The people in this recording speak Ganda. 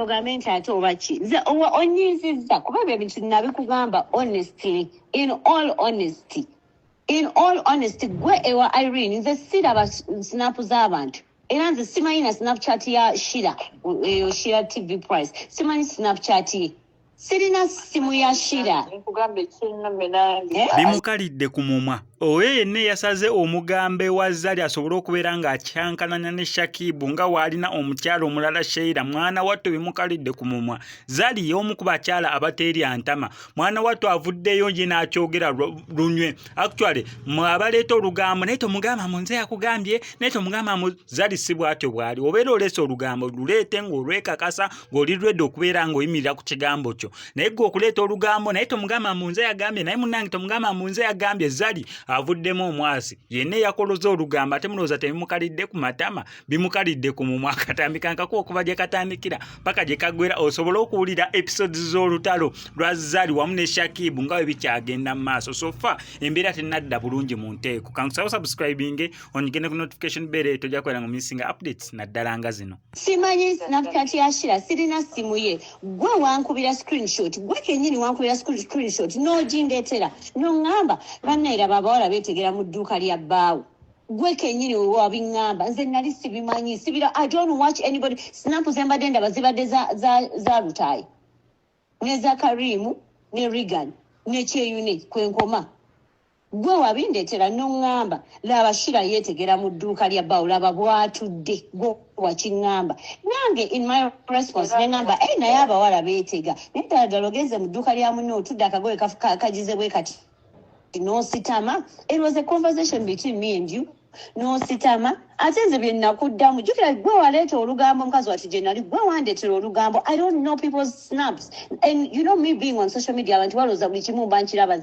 ogambe nti ate oba ki nze onyiizizza kuba bye bintu nabikugamba honestly in all honesty gwe ewa Irene nze siraba snap z'abantu era nze simanyi na snapchat ya Shira eyo Shira TV price simanyi snapchat ye sirina simu ya Shira bimukalidde ku mumwa oyo yenna yasaze omugambe wa Zari asobole okubeera ng'akyankananya ne Shakib nga waalina omukyala omulala Sheira mwana watto bimukalidde ku mumwa Zari y'omu ku bakyala abateerya ntama mwana watto avuddeyo ye n'akyogera lunywe actually abaleeta olugambo naye tomugamba mu nze yakugambye naye tomugamba mu Zari si bw'atyo bw'ali obeera oleesa olugambo luleete ng'olwekakasa ng'oli lwedde okubeera ng'oyimirira ku kigambo kyo naye gwe okuleeta olugambo naye tomugamba mu nze yagambye naye munnange tomugamba mu nze yagambye Zari avuddemu omwasi yenna yakoloza olugambo ate mulowooza tebimukalidde ku matama bimukalidde ku mumwa akatambika nkakuba okuva gye katandikira paka gye kagwera osobole okuwulira episodes z'olutalo lwa Zari wamu ne Shakib nga bwe bikyagenda mu maaso sofa embeera tennadda bulungi mu nteeko kankusaba subscribing onyigende ku notification bell tojja kwera ngo missing updates naddala nga zino simanyi snapchat ya Shira sirina simu ye gwe wankubira screenshot gwe kennyini wankubira screenshot n'ogindeetera n'oŋŋamba bannayira babawala beetegera mu dduuka lya bbaawo gwe kennyini wabiŋŋamba nze nali sibimanyi sibira I don't watch anybody snap zembadde ndaba zibadde za Lutaayi ne za Karimu ne Regan ne Kyeyune kwenkoma gwe wabindeetera n'oŋŋamba laba Shira yeetegera mu dduuka lya bbaawo laba bw'atudde gwe wakiŋŋamba nange in my response ne ŋŋamba naye abawala beetega naye ddala ddala ogenze mu dduuka lya munno otudde akagoye kagize bwe kati no sitama it was a conversation between me and you no sitama ate nze bye nakuddamu jjukira gwe waleeta olugambo mukazi wati gye nali gwe wandeetera olugambo I don't know people's snaps and you know me being on social media abantu balooza buli kimu mba nkiraba